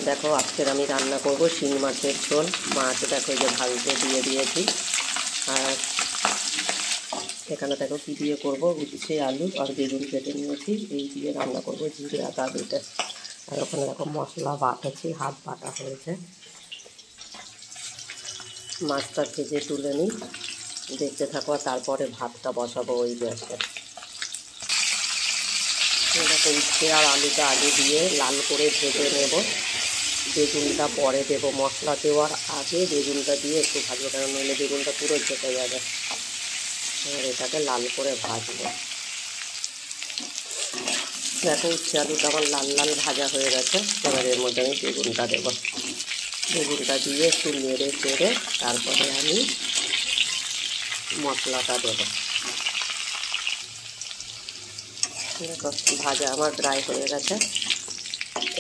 দেখো আজকের আমি রান্না করব শিং মাছের ঝোল। মাছ দেখো এই যে ভাজতে দিয়ে দিয়েছি। আর এখানে দেখো কী দিয়ে করব, উচ্ছে আলু আর বেগুন কেটে নিয়েছি, এই দিয়ে রান্না করব জিরে আদা বেটে। আর ওখানে দেখো মশলা বাটাচ্ছি, হাত বাটা হয়েছে। মাছটা ভেজে তুলে নিই, দেখতে থাকো। আর তারপরে ভাতটা বসাবো ওই গ্যাসে। দেখো উচ্ছে আর আলুটা আগে দিয়ে লাল করে ভেজে নেব, বেগুনটা পরে দেবো। মশলা দেওয়ার আগে বেগুনটা দিয়ে একটু ভাজবো, কারণ নইলে বেগুনটা পুরো ঝেঁকে যাবে। আর এটাকে লাল করে ভাজবো। দেখো উচ্ছে আলুটা আমার লাল লাল ভাজা হয়ে গেছে। এবার এর মধ্যে আমি বেগুনটা দেবো। বেগুনটা দিয়ে একটু নেড়ে চেড়ে তারপরে আমি মশলাটা দেবো। দেখো ভাজা আমার ড্রাই হয়ে গেছে।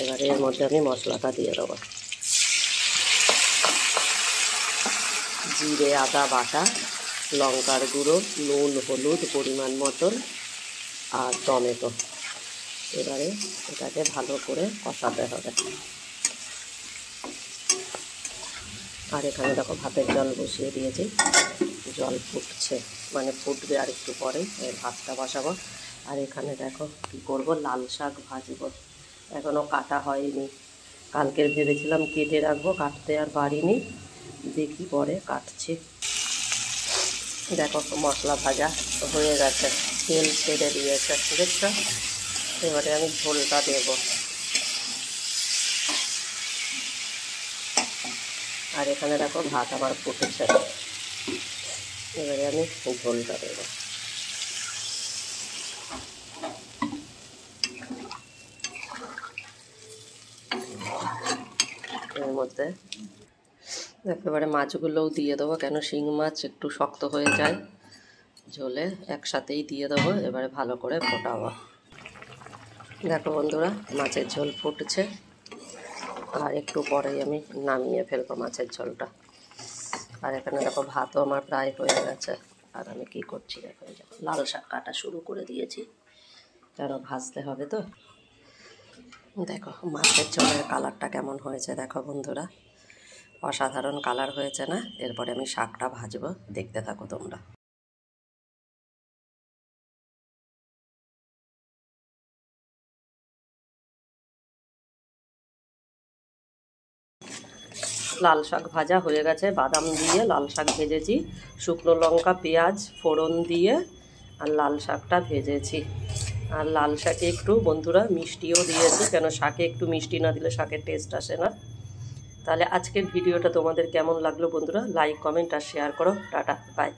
এবারে এর মধ্যে আমি মশলাটা দিয়ে দেবো। জিরে আদা বাটা, লঙ্কার গুঁড়ো, নুন হলুদ পরিমাণ মতন, আর টমেটো। এবারে এটাকে ভালো করে কষাতে হবে। আর এখানে দেখো ভাতের জল বসিয়ে দিয়েছি, জল ফুটছে, মানে ফুটবে আর একটু পরেই ভাতটা বসাবো। আর এখানে দেখো কী করবো, লাল শাক ভাজবো। এখনও কাটা হয়নি, কালকের ভেবেছিলাম কেটে রাখবো, কাটতে আর পারিনি, দেখি পরে কাটছি। দেখো মশলা ভাজা হয়ে গেছে, তেল ছেড়ে দিয়েছে, দেখছো। এবারে আমি ঝোলটা দেবো। আর এখানে দেখো ভাত আমার ফুটেছে, এবারে আমি ঝোলটা দেবো। এর মধ্যে একেবারে মাছগুলোও দিয়ে দেবো, কেন শিং মাছ একটু শক্ত হয়ে যায় ঝোলে, একসাথেই দিয়ে দেবো। এবারে ভালো করে ফোটাবো। দেখো বন্ধুরা মাছের ঝোল ফুটছে, আর একটু পরেই আমি নামিয়ে ফেলবো মাছের ঝোলটা। আর এখানে দেখো ভাতও আমার প্রায় হয়ে গেছে। আর আমি কি করছি দেখো, এই যে লাল শাক কাটা শুরু করে দিয়েছি, কেন ভাজতে হবে তো। দেখো মাছের ঝোলের কালারটা কেমন হয়েছে দেখো বন্ধুরা, অসাধারণ কালার হয়েছে না। এরপরে আমি শাকটা ভাজবো, দেখতে থাকো তোমরা। লাল শাক ভাজা হয়ে গেছে, বাদাম দিয়ে লাল শাক ভেজেছি, শুকনো লঙ্কা পেঁয়াজ ফোড়ন দিয়ে আর লাল শাকটা ভেজেছি। আর লাল শাকে একটু বন্ধুরা মিষ্টিও দিয়েছি, কেন শাকে একটু মিষ্টি না দিলে শাকের টেস্ট আসে না। তাহলে আজকের ভিডিওটা তোমাদের কেমন লাগলো বন্ধুরা, লাইক কমেন্ট আর শেয়ার করো। Tata bye.